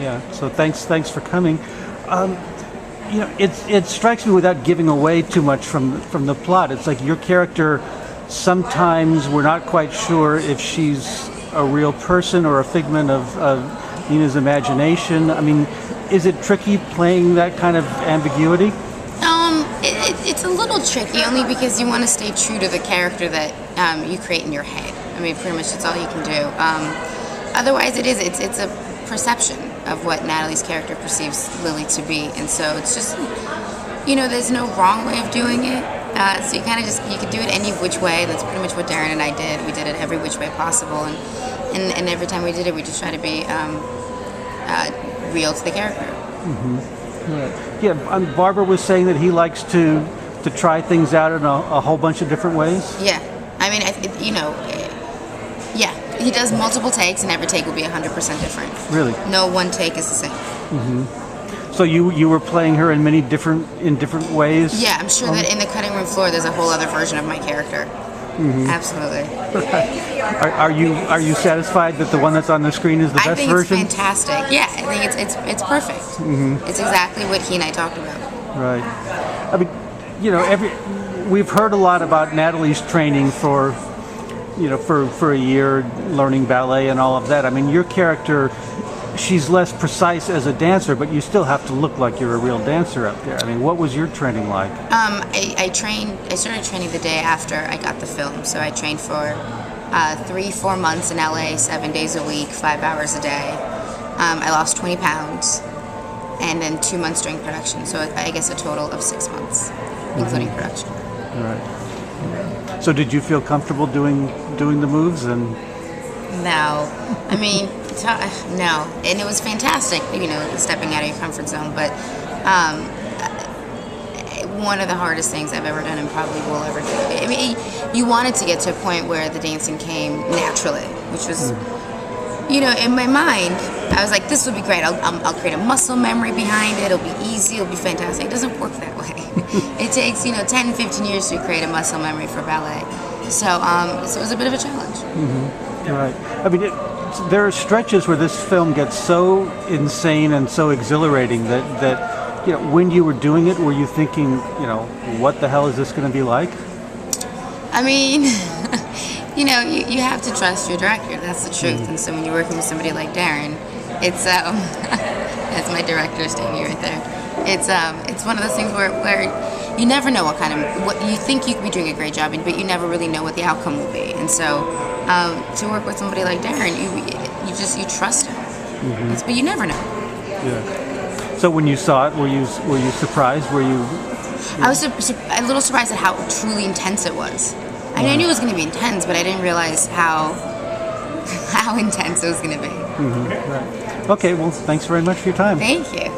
Yeah. So thanks for coming. Um, it strikes me without giving away too much from the plot. It's like your character. Sometimes we're not quite sure if she's a real person or a figment of Nina's imagination. I mean, is it tricky playing that kind of ambiguity? It's a little tricky, only because you want to stay true to the character that you create in your head. I mean, pretty much that's all you can do. Otherwise, it's a perception of what Natalie's character perceives Lily to be, and so it's just, there's no wrong way of doing it. So you kind of you could do it any which way. That's pretty much what Darren and I did. We did it every which way possible, and every time we did it, we just try to be real to the character. Mm-hmm. Right. Yeah, Barbara was saying that he likes to try things out in a whole bunch of different ways. Yeah, I mean, yeah, he does multiple takes, and every take will be 100% different. Really? No one take is the same. Mm-hmm. So you were playing her in different ways? Yeah, I'm sure that in the cutting room floor, there's a whole other version of my character. Mm-hmm. Absolutely. Are you satisfied that the one that's on the screen is the best version? I think it's fantastic. Yeah, I think it's perfect. Mm-hmm. It's exactly what he and I talked about. Right. I mean, we've heard a lot about Natalie's training for a year, learning ballet and all of that. I mean, your character, she's less precise as a dancer, but you still have to look like you're a real dancer up there. I mean, what was your training like? I started training the day after I got the film. So I trained for 3-4 months in LA, 7 days a week, 5 hours a day. I lost 20 pounds, and then 2 months during production. So I guess a total of 6 months, including production. All right. So did you feel comfortable doing the moves? And no, I mean, no, and it was fantastic, stepping out of your comfort zone. But one of the hardest things I've ever done, and probably will ever do. I mean, you wanted to get to a point where the dancing came naturally, which was, in my mind, I was like, this would be great. I'll create a muscle memory behind it. It'll be easy. It'll be fantastic. It doesn't work that way. It takes 10, 15 years to create a muscle memory for ballet. So it was a bit of a challenge. Mm-hmm. Right. I mean, there are stretches where this film gets so insane and so exhilarating that when you were doing it, were you thinking, what the hell is this going to be like? I mean, you have to trust your director. That's the truth. Mm-hmm. And so when you're working with somebody like Darren, it's that's my director standing right there. It's one of those things where you never know what you think you could be doing a great job in, but you never really know what the outcome will be. And so to work with somebody like Darren, you trust him. Mm-hmm. But you never know. Yeah. So when you saw it, were you surprised? Were you? I was a little surprised at how truly intense it was. I mean, I knew it was going to be intense, but I didn't realize how intense it was going to be. Mm-hmm. Right. Okay. Well, thanks very much for your time. Thank you.